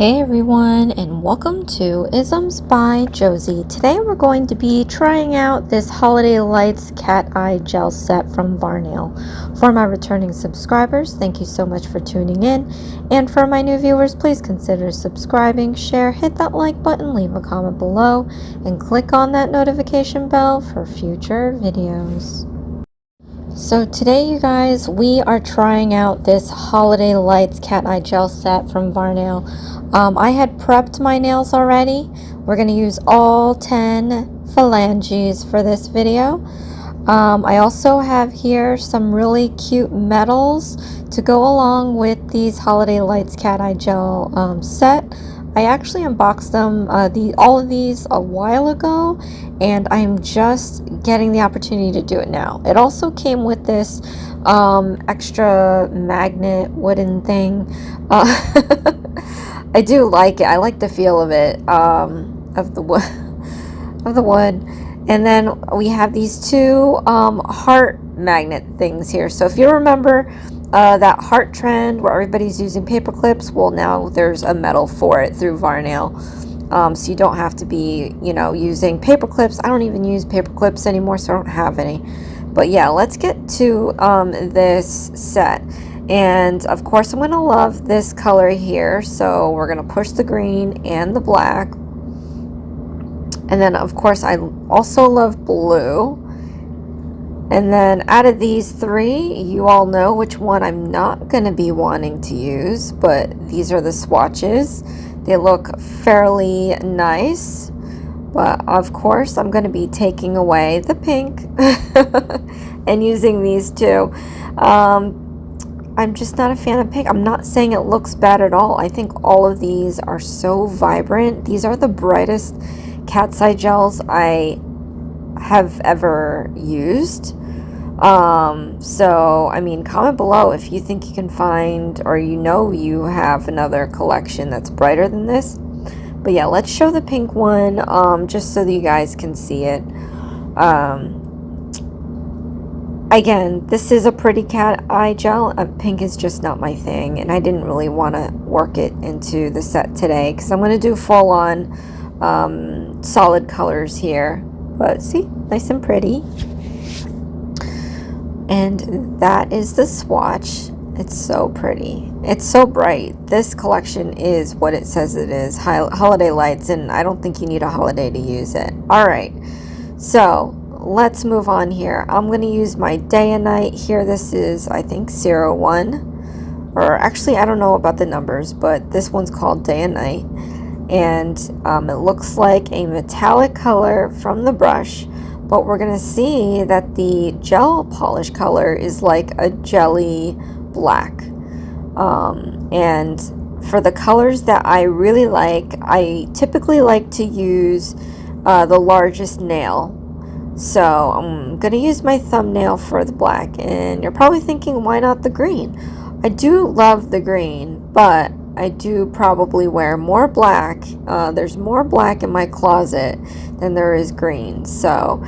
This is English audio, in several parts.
Hey everyone, and welcome to Isms by Josie. Today we're going to be trying out this Holiday Lights Cat Eye Gel set from Varnail. For my returning subscribers, thank you so much for tuning in. And for my new viewers, please consider subscribing, share, hit that like button, leave a comment below, and click on that notification bell for future videos. So today, you guys, we are trying out this Holiday Lights Cat Eye Gel set from Varnail. I had prepped my nails already. We're going to use all 10 phalanges for this video. I also have here some really cute metals to go along with these Holiday Lights Cat Eye Gel set. I actually unboxed them, all of these a while ago, and I'm just getting the opportunity to do it now. It also came with this extra magnet wooden thing. I do like it. I like the feel of it, of the wood. And then we have these two heart magnet things here. So if you remember that heart trend where everybody's using paper clips, well, now there's a metal for it through Varnail. So you don't have to be, using paper clips. I don't even use paper clips anymore, so I don't have any. But yeah, let's get to this set. And of course, I'm going to love this color here. So we're going to push the green and the black. And then, of course, I also love blue. And then out of these three, you all know which one I'm not going to be wanting to use. But these are the swatches. They look fairly nice. But, of course, I'm going to be taking away the pink and using these two. I'm just not a fan of pink. I'm not saying it looks bad at all. I think all of these are so vibrant. These are the brightest cat's eye gels I have ever used. So, I mean, comment below if you think you can find, or you have another collection that's brighter than this. But yeah, let's show the pink one, just so that you guys can see it. Again, this is a pretty cat eye gel. Pink is just not my thing, and I didn't really want to work it into the set today because I'm going to do full on solid colors here. But see, nice and pretty. And that is the swatch. It's so pretty. It's so bright. This collection is what it says it is. Holiday lights, and I don't think you need a holiday to use it. All right. So let's move on here. I'm going to use my day and night here. This is, I think, 01. Or actually, I don't know about the numbers, but this one's called day and night. And it looks like a metallic color from the brush. But we're going to see that the gel polish color is like a jelly black. And for the colors that I really like, I typically like to use the largest nail. So I'm going to use my thumbnail for the black. And you're probably thinking, why not the green? I do love the green, but I do probably wear more black. There's more black in my closet than there is green. So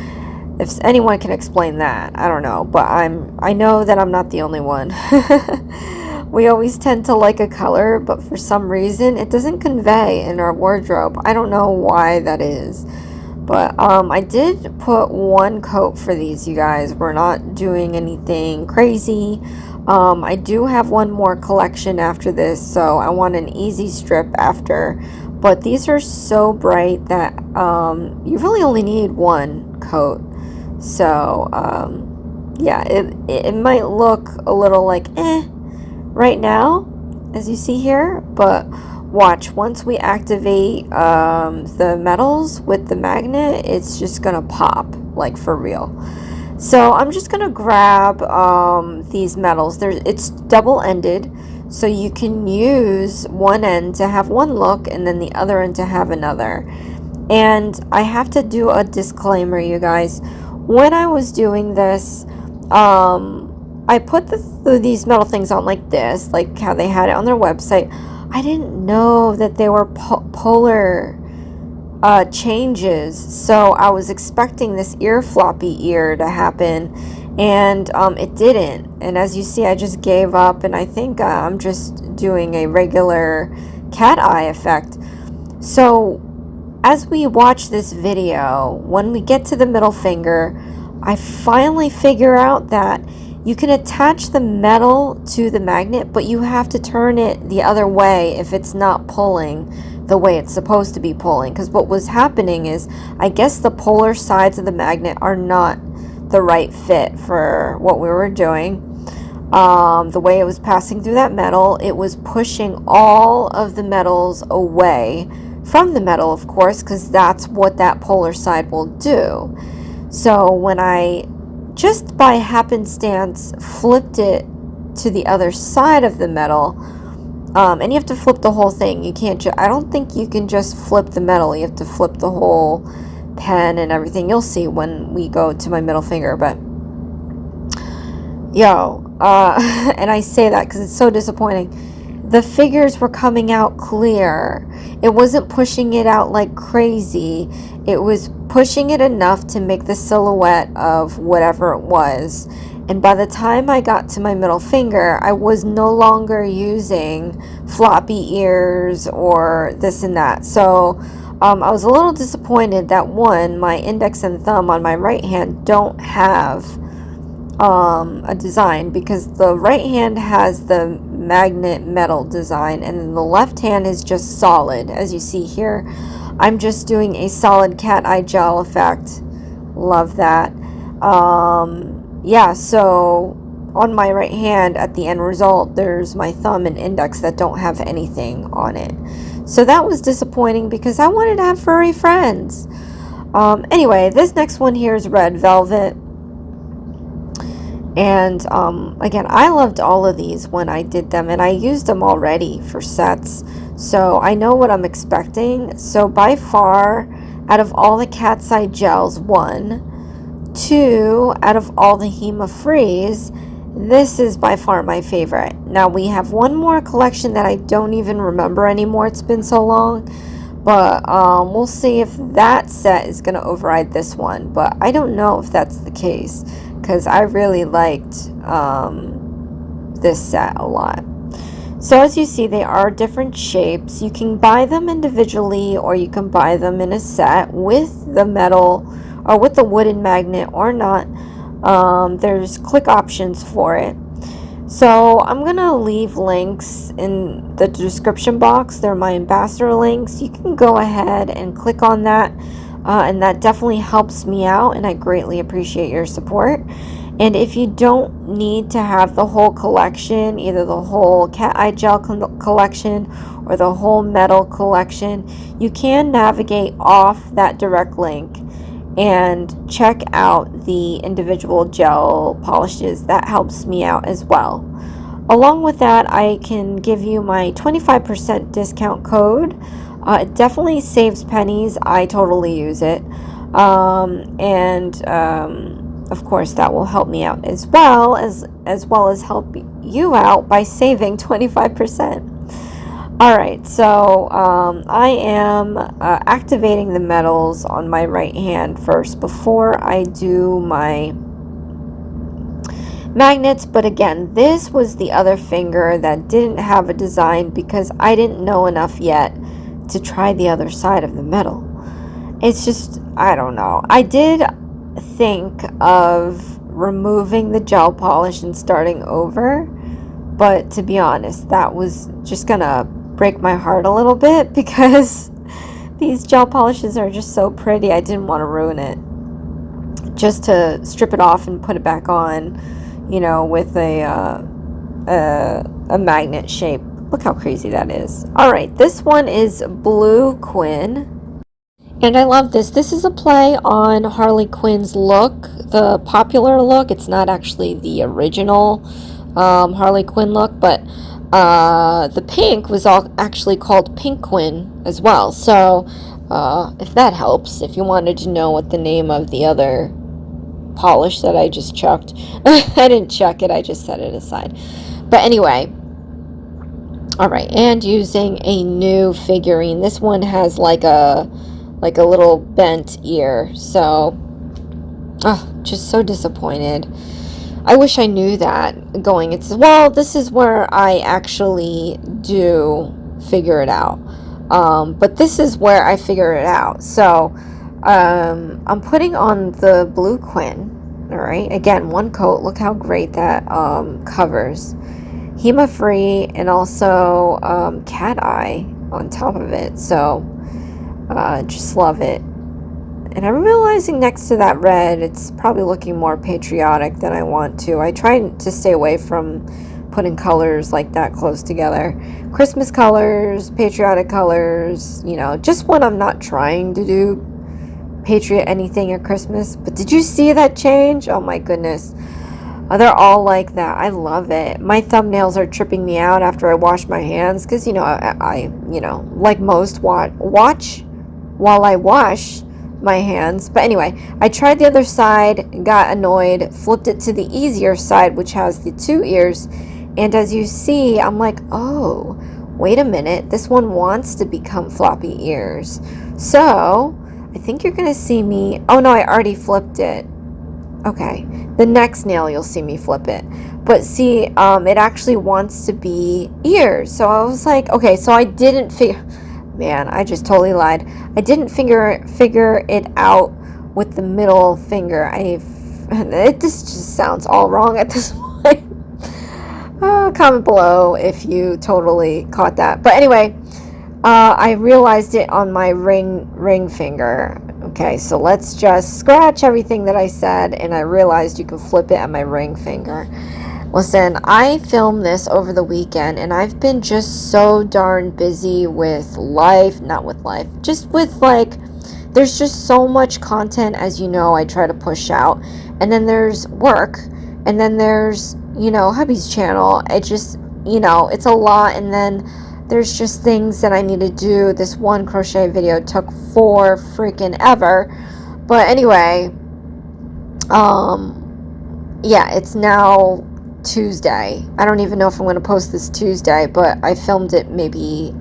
if anyone can explain that, I don't know. But I know that I'm not the only one. We always tend to like a color, but for some reason it doesn't convey in our wardrobe. I don't know why that is. But I did put one coat for these, you guys. We're not doing anything crazy. I do have one more collection after this, so I want an easy strip after. But these are so bright that you really only need one coat. So yeah, it might look a little like right now, as you see here, but watch, once we activate the metals with the magnet, it's just gonna pop, like for real. So I'm just gonna grab these metals. It's double-ended, so you can use one end to have one look and then the other end to have another. And I have to do a disclaimer, you guys. When I was doing this, I put these metal things on like this, like how they had it on their website. I didn't know that they were polar changes, so I was expecting this floppy ear to happen, and it didn't. And as you see, I just gave up, and I think I'm just doing a regular cat eye effect. So as we watch this video, when we get to the middle finger, I finally figure out that you can attach the metal to the magnet, but you have to turn it the other way if it's not pulling the way it's supposed to be pulling. Because what was happening is, I guess the polar sides of the magnet are not the right fit for what we were doing. The way it was passing through that metal, it was pushing all of the metals away from the metal, of course, because that's what that polar side will do. So when I just by happenstance flipped it to the other side of the metal, and you have to flip the whole thing. You can't I don't think you can just flip the metal. You have to flip the whole pen and everything. You'll see when we go to my middle finger. But and I say that because it's so disappointing. The figures were coming out clear. It wasn't pushing it out like crazy. It was pushing it enough to make the silhouette of whatever it was. And by the time I got to my middle finger, I was no longer using floppy ears or this and that. So I was a little disappointed that, one, my index and thumb on my right hand don't have a design, because the right hand has the magnet metal design and then the left hand is just solid. As you see here, I'm just doing a solid cat eye gel effect. Love that. Yeah, so on my right hand at the end result, there's my thumb and index that don't have anything on it. So that was disappointing because I wanted to have furry friends. Anyway, this next one here is Red Velvet. And again, I loved all of these when I did them, and I used them already for sets, so I know what I'm expecting. So by far, out of all the cat's eye gels, 1, 2 out of all the Hema-Frees, this is by far my favorite. Now we have one more collection that I don't even remember anymore, it's been so long, but we'll see if that set is going to override this one, but I don't know if that's the case, because I really liked this set a lot. So as you see, they are different shapes. You can buy them individually, or you can buy them in a set with the metal or with the wooden magnet or not. There's click options for it. So I'm gonna leave links in the description box. They're my ambassador links. You can go ahead and click on that. And that definitely helps me out, and I greatly appreciate your support. And if you don't need to have the whole collection, either the whole cat eye gel collection or the whole metal collection, you can navigate off that direct link and check out the individual gel polishes. That helps me out as well. Along with that, I can give you my 25% discount code. It definitely saves pennies. I totally use it. Of course, that will help me out as well as help you out by saving 25%. Alright, so I am activating the metals on my right hand first before I do my magnets. But again, this was the other finger that didn't have a design because I didn't know enough yet to try the other side of the metal. It's just, I don't know. I did think of removing the gel polish and starting over, but to be honest, that was just gonna break my heart a little bit because these gel polishes are just so pretty. I didn't want to ruin it. Just to strip it off and put it back on, you know, with a magnet shape. Look how crazy that is. Alright, this one is Blue Quinn. And I love this. This is a play on Harley Quinn's look, the popular look. It's not actually the original Harley Quinn look, but the pink was actually called Pink Quinn as well. So if that helps, if you wanted to know what the name of the other polish that I just chucked. I didn't chuck it, I just set it aside. But anyway, alright, and using a new figurine. This one has like a little bent ear, so just so disappointed. I wish I knew that going. Well, this is where I actually do figure it out. But this is where I figure it out. So I'm putting on the blue Quinn. All right, again, one coat. Look how great that covers. Hema-Free, and also cat eye on top of it. So just love it. And I'm realizing next to that red, it's probably looking more patriotic than I want to. I try to stay away from putting colors like that close together. Christmas colors, patriotic colors, you know, just when I'm not trying to do patriot anything at Christmas. But did you see that change? Oh my goodness. They're all like that. I love it. My thumbnails are tripping me out after I wash my hands because, you know, I you know, like most, watch while I wash my hands. But anyway, I tried the other side, got annoyed, flipped it to the easier side, which has the 2 ears. And as you see, I'm like, oh, wait a minute. This one wants to become floppy ears. So I think you're going to see me. Oh, no, I already flipped it. Okay, the next nail you'll see me flip it. But see, it actually wants to be ears. So I was like, okay, so I didn't figure, man, I just totally lied. I didn't figure it out with the middle finger. It just sounds all wrong at this point. Comment below if you totally caught that. But anyway, I realized it on my ring finger. Okay, so let's just scratch everything that I said, and I realized you can flip it at my ring finger. Listen, I filmed this over the weekend, and I've been just so darn busy with life, not with life, just with like, there's just so much content, as you know, I try to push out, and then there's work, and then there's, you know, hubby's channel. It just, you know, it's a lot, and then there's just things that I need to do. This one crochet video took 4 freaking ever. But anyway, yeah, it's now Tuesday. I don't even know if I'm going to post this Tuesday, but I filmed it maybe,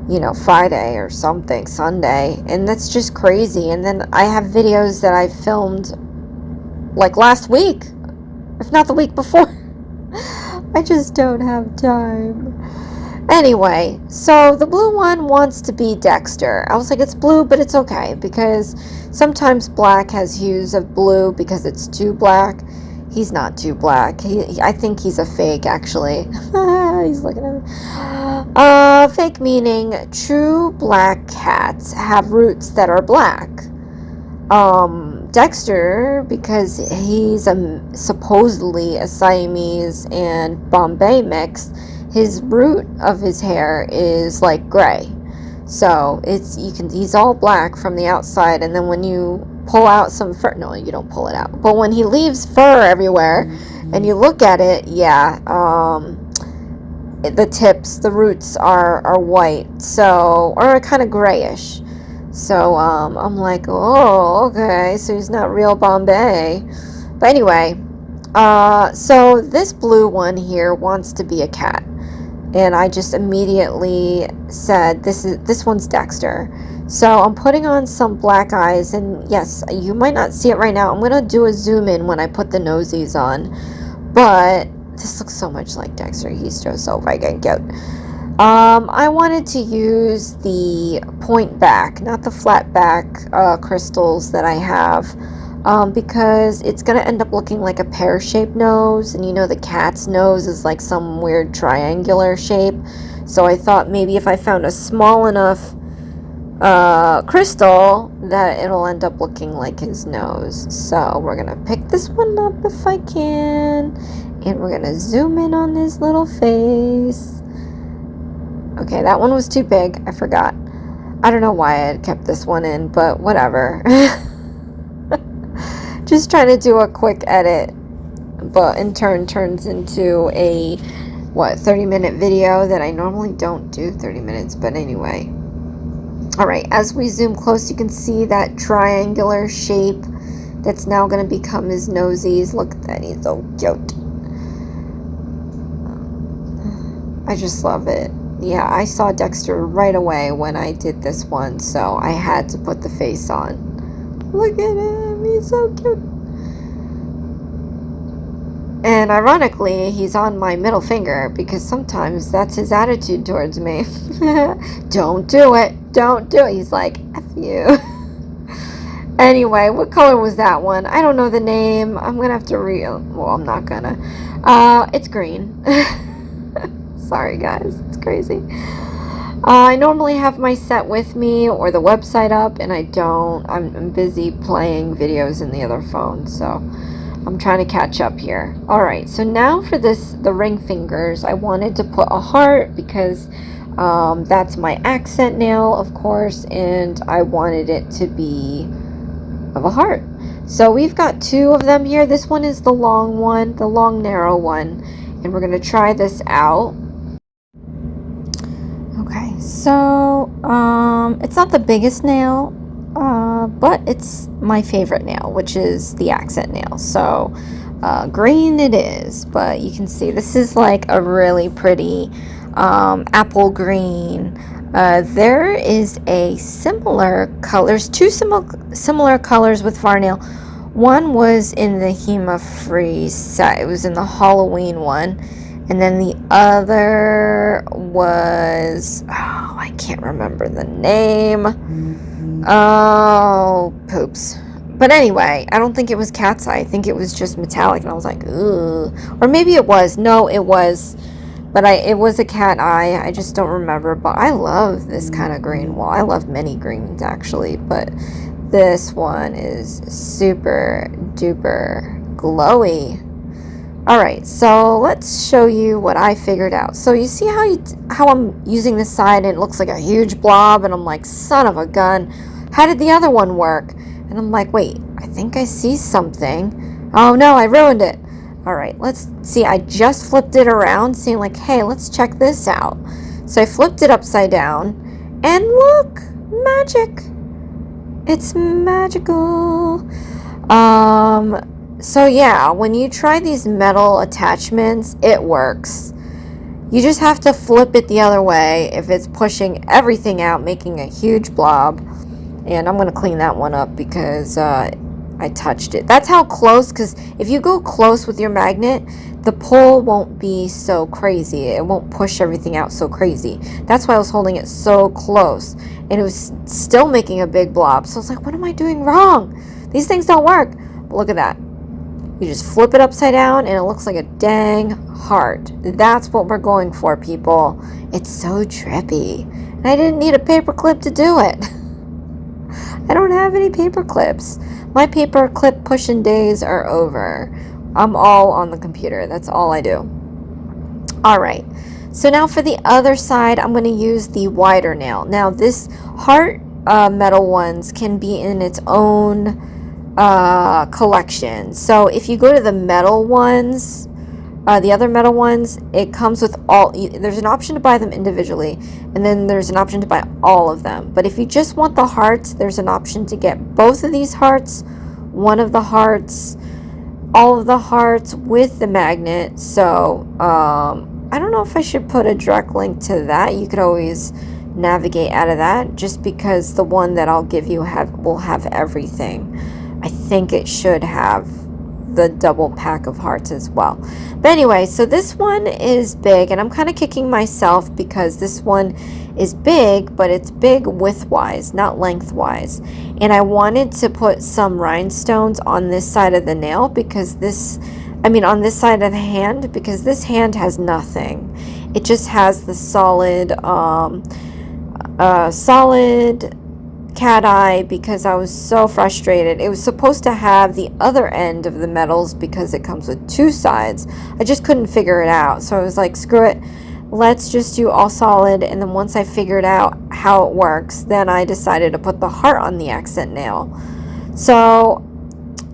you know, Friday or something, Sunday. And that's just crazy. And then I have videos that I filmed like last week, if not the week before. I just don't have time. Anyway, so the blue one wants to be Dexter. I was like, it's blue, but it's okay, because sometimes black has hues of blue because it's too black. He's not too black. I think he's a fake, actually. He's looking at me. Fake meaning true black cats have roots that are black. Dexter, because he's supposedly a Siamese and Bombay mix, his root of his hair is like gray. So he's all black from the outside, and then when you pull out some fur, no, you don't pull it out, but when he leaves fur everywhere and you look at it, yeah, the tips, the roots are white, so, or kind of grayish. So I'm like, oh, okay, so he's not real Bombay. But anyway, so this blue one here wants to be a cat. And I just immediately said, this one's Dexter. So I'm putting on some black eyes, and yes, you might not see it right now. I'm going to do a zoom in when I put the nosies on. But this looks so much like Dexter. He's just so freaking cute. I wanted to use the point back, not the flat back crystals that I have. Because it's going to end up looking like a pear-shaped nose, and you know the cat's nose is like some weird triangular shape. So I thought maybe if I found a small enough crystal that it'll end up looking like his nose. So we're going to pick this one up if I can, and we're going to zoom in on his little face. Okay, that one was too big. I forgot. I don't know why I kept this one in, but whatever. Just trying to do a quick edit, but in turn turns into a 30-minute video that I normally don't do 30 minutes, but anyway. Alright, as we zoom close, you can see that triangular shape that's now going to become his nosies. Look at that, he's so cute. I just love it. Yeah, I saw Dexter right away when I did this one, so I had to put the face on. Look at him, he's so cute. And ironically, he's on my middle finger because sometimes that's his attitude towards me. Don't do it. Don't do it. He's like, F you. Anyway, what color was that one? I don't know the name. I'm going to have to well, I'm not going to. It's green. Sorry, guys. It's crazy. I normally have my set with me or the website up, and I don't. I'm busy playing videos in the other phone, so I'm trying to catch up here. Alright, so now for the ring fingers, I wanted to put a heart because that's my accent nail, of course, and I wanted it to be of a heart. So we've got two of them here. This one is the long one, the long narrow one, and we're going to try this out. Okay, so it's not the biggest nail, but it's my favorite nail, which is the accent nail. So green it is, but you can see this is like a really pretty apple green. There is a similar colors, two similar colors with Varnail. One was in the Hema-Free set. It was in the Halloween one. And then the other was, oh, I can't remember the name. Oh, poops. But anyway, I don't think it was cat's eye. I think it was just metallic. And I was like, ugh. Or maybe it was. No, it was. But it was a cat eye. I just don't remember. But I love this kind of green. Well, I love many greens, actually. But this one is super duper glowy. Alright, so let's show you what I figured out. So you see how I'm using this side and it looks like a huge blob, and I'm like, son of a gun, how did the other one work? And I'm like, wait, I think I see something. Oh no, I ruined it. Alright, let's see. I just flipped it around, saying like, hey, let's check this out. So I flipped it upside down, and look, magic. It's magical. So yeah, when you try these metal attachments, it works. You just have to flip it the other way if it's pushing everything out, making a huge blob. And I'm going to clean that one up because I touched it. That's how close, because if you go close with your magnet, the pull won't be so crazy. It won't push everything out so crazy. That's why I was holding it so close. And it was still making a big blob. So I was like, what am I doing wrong? These things don't work. But look at that. You just flip it upside down and it looks like a dang heart. That's what we're going for, people. It's so trippy. And I didn't need a paper clip to do it. I don't have any paper clips. My paper clip pushing days are over. I'm all on the computer. That's all I do. Alright. So now for the other side, I'm going to use the wider nail. Now this heart metal ones can be in its own collection. So if you go to the metal ones, the other metal ones, it comes with all, there's an option to buy them individually, and then there's an option to buy all of them. But if you just want the hearts, there's an option to get both of these hearts, one of the hearts, all of the hearts with the magnet. So I don't know if I should put a direct link to that. You could always navigate out of that, just because the one that I'll give you will have everything. I think it should have the double pack of hearts as well. But anyway, so this one is big, and I'm kind of kicking myself because this one is big, but it's big widthwise, not lengthwise. And I wanted to put some rhinestones on this side of the nail because on this side of the hand, because this hand has nothing. It just has the solid cat eye, because I was so frustrated. It was supposed to have the other end of the metals because it comes with two sides. I just couldn't figure it out. So I was like, screw it. Let's just do all solid. And then once I figured out how it works, then I decided to put the heart on the accent nail. So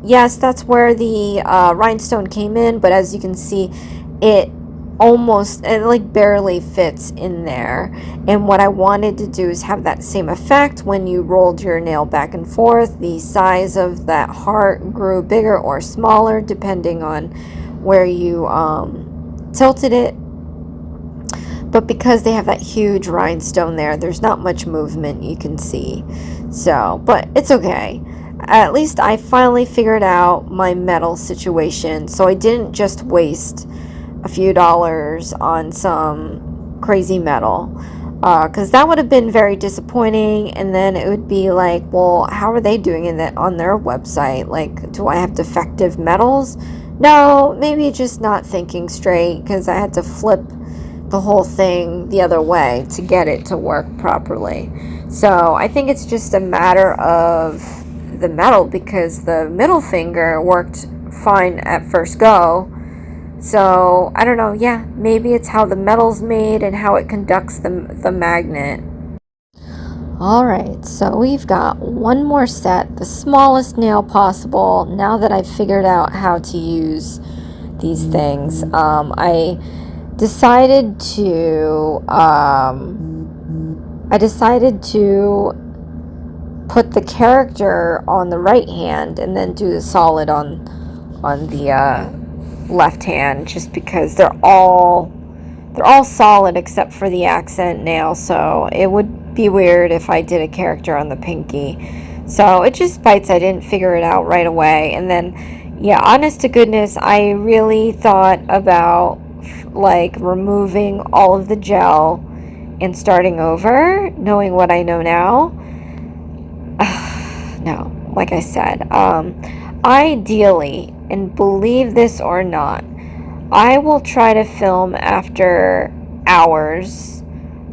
yes, that's where the rhinestone came in. But as you can see, it like barely fits in there. And what I wanted to do is have that same effect when you rolled your nail back and forth. The size of that heart grew bigger or smaller depending on where you tilted it. But because they have that huge rhinestone there, there's not much movement you can see. So, but it's okay. at least I finally figured out my metal situation, so I didn't just waste a few dollars on some crazy metal, because that would have been very disappointing. And then it would be like, well, how are they doing it on their website? Like, do I have defective metals? No, maybe just not thinking straight, because I had to flip the whole thing the other way to get it to work properly. So I think it's just a matter of the metal, because the middle finger worked fine at first go. So I don't know, yeah, maybe it's how the metal's made and how it conducts the magnet. Alright, so we've got one more set, the smallest nail possible, now that I've figured out how to use these things. I decided to put the character on the right hand and then do the solid on the left hand, just because they're all solid except for the accent nail, so it would be weird if I did a character on the pinky. So it just bites. I didn't figure it out right away. And then, yeah, honest to goodness, I really thought about like removing all of the gel and starting over, knowing what I know now. No, like I said, ideally, and believe this or not, I will try to film after hours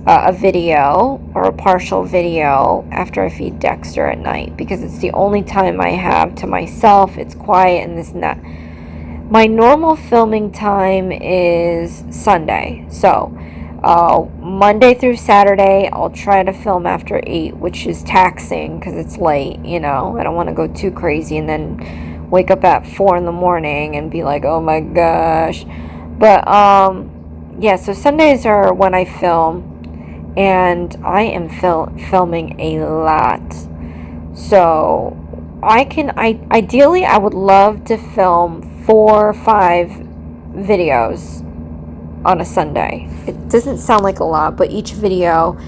a video or a partial video after I feed Dexter at night, because it's the only time I have to myself. It's quiet and this and that. My normal filming time is Sunday, so Monday through Saturday I'll try to film after 8, which is taxing because it's late, you know. I don't want to go too crazy and then wake up at 4 in the morning and be like, oh my gosh. But yeah, so Sundays are when I film, and I am filming a lot. So ideally I would love to film 4 or 5 videos on a Sunday. It doesn't sound like a lot, but each video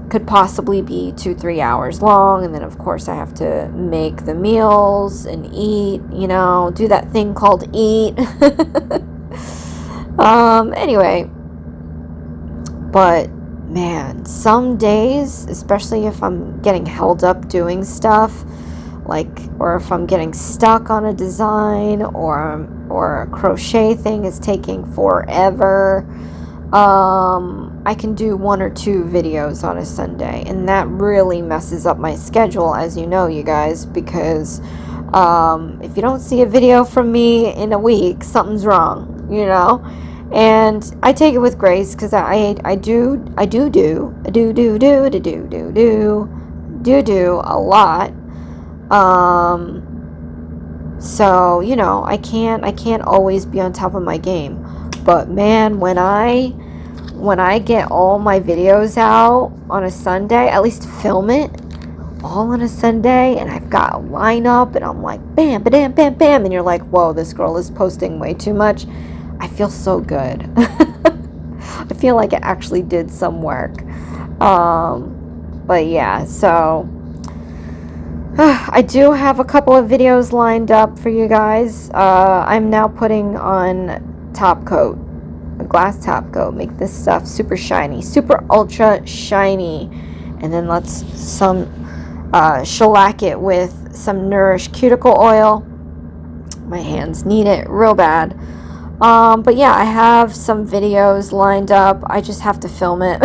could possibly be 2-3 hours long, and then of course I have to make the meals and eat, you know, do that thing called eat. Anyway, but man, some days, especially if I'm getting held up doing stuff, like, or if I'm getting stuck on a design, or a crochet thing is taking forever, I can do 1 or 2 videos on a Sunday, and that really messes up my schedule, as you know, you guys, because if you don't see a video from me in a week, something's wrong, you know. And I take it with grace, because I do a lot. So, you know, I can't always be on top of my game. But man, when I get all my videos out on a Sunday, at least film it all on a Sunday, and I've got a lineup, and I'm like, bam, bam, bam, bam, and you're like, whoa, this girl is posting way too much. I feel so good. I feel like it actually did some work. But yeah, so I do have a couple of videos lined up for you guys. I'm now putting on top coat, a glass top coat, make this stuff super shiny, super ultra shiny, and then let's shellac it with some Nourish cuticle oil. My hands need it real bad. But yeah, I have some videos lined up. I just have to film it.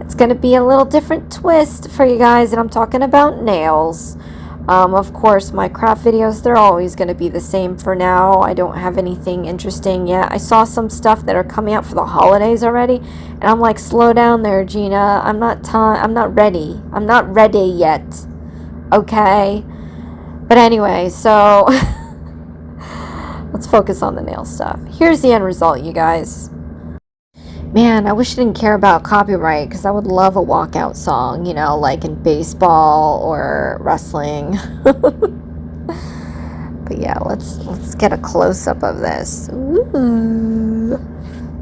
It's going to be a little different twist for you guys, and I'm talking about nails. Of course, my craft videos, they're always going to be the same for now. I don't have anything interesting yet. I saw some stuff that are coming out for the holidays already, and I'm like, slow down there, Gina. I'm not ready. I'm not ready yet. Okay? But anyway, so let's focus on the nail stuff. Here's the end result, you guys. Man, I wish I didn't care about copyright, because I would love a walkout song, you know, like in baseball or wrestling. But yeah, let's get a close-up of this. Ooh.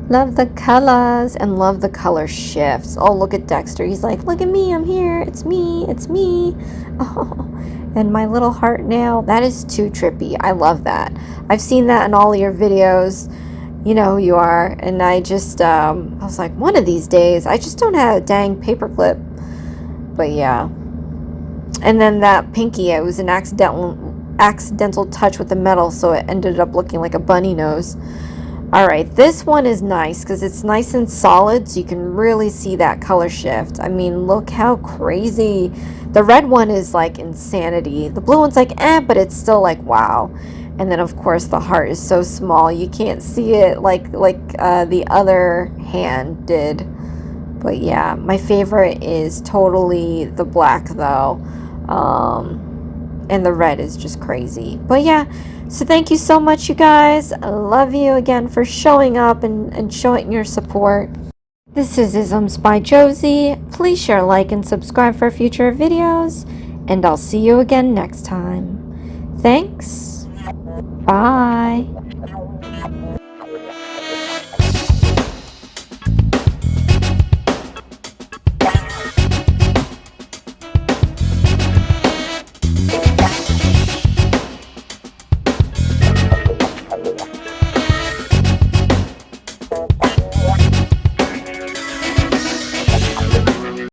Love the colors and love the color shifts. Oh, look at Dexter. He's like, look at me, I'm here. It's me, it's me. Oh, and my little heart nail. That is too trippy. I love that. I've seen that in all your videos. You know who you are. And I just, I was like, one of these days, I just don't have a dang paperclip. But yeah. And then that pinky, it was an accidental touch with the metal, so it ended up looking like a bunny nose. Alright, this one is nice because it's nice and solid, so you can really see that color shift. I mean, look how crazy. The red one is like insanity. The blue one's like, but it's still like, wow. And then, of course, the heart is so small, you can't see it like the other hand did. But yeah, my favorite is totally the black, though. And the red is just crazy. But yeah, so thank you so much, you guys. I love you again for showing up and showing your support. This is Isms by Josie. Please share, like, and subscribe for future videos. And I'll see you again next time. Thanks. Bye.